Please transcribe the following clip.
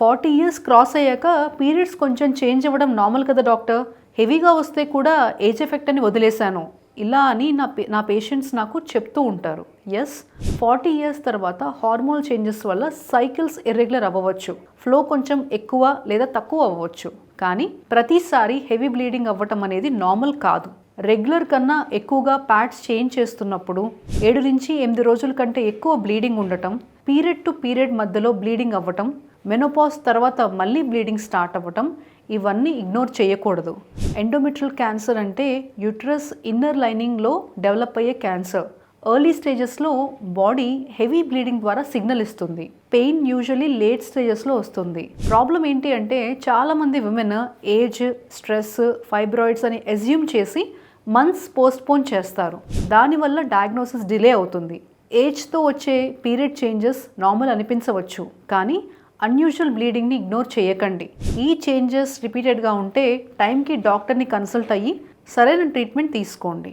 40 years cross అయ్యాక periods కొంచెం change అవ్వడం నార్మల్ కదా డాక్టర్. హెవీగా వస్తే కూడా ఏజ్ ఎఫెక్ట్ అని వదిలేశాను ఇలా అని నా పేషెంట్స్ నాకు చెప్తూ ఉంటారు. ఎస్, 40 ఇయర్స్ తర్వాత హార్మోన్ చేంజెస్ వల్ల సైకిల్స్ ఇర్రెగ్యులర్ అవ్వవచ్చు, ఫ్లో కొంచెం ఎక్కువ లేదా తక్కువ అవ్వచ్చు. కానీ ప్రతిసారి హెవీ బ్లీడింగ్ అవ్వటం అనేది నార్మల్ కాదు. రెగ్యులర్ కన్నా ఎక్కువగా ప్యాడ్స్ చేంజ్ చేస్తున్నప్పుడు 7 నుంచి 8 రోజుల కంటే ఎక్కువ బ్లీడింగ్ ఉండటం, పీరియడ్ టు పీరియడ్ మధ్యలో బ్లీడింగ్ అవ్వటం, మెనోపాజ్ తర్వాత మళ్ళీ బ్లీడింగ్ స్టార్ట్ అవ్వటం, ఇవన్నీ ఇగ్నోర్ చేయకూడదు. ఎండోమెట్రియల్ క్యాన్సర్ అంటే యూట్రస్ ఇన్నర్ లైనింగ్లో డెవలప్ అయ్యే క్యాన్సర్. ఎర్లీ స్టేజెస్లో బాడీ హెవీ బ్లీడింగ్ ద్వారా సిగ్నల్ ఇస్తుంది. పెయిన్ యూజువలీ లేట్ స్టేజెస్లో వస్తుంది. ప్రాబ్లం ఏంటి అంటే చాలామంది విమెన్ ఏజ్, స్ట్రెస్, ఫైబ్రాయిడ్స్ అని అజ్యూమ్ చేసి మంత్స్ పోస్ట్పోన్ చేస్తారు. దానివల్ల డయాగ్నోసిస్ డిలే అవుతుంది. ఏజ్తో వచ్చే పీరియడ్ చేంజెస్ నార్మల్ అనిపించవచ్చు, కానీ అన్యూజువల్ బ్లీడింగ్ని ఇగ్నోర్ చేయకండి. ఈ చేంజెస్ రిపీటెడ్గా ఉంటే టైంకి డాక్టర్ని కన్సల్ట్ అయ్యి సరైన ట్రీట్మెంట్ తీసుకోండి.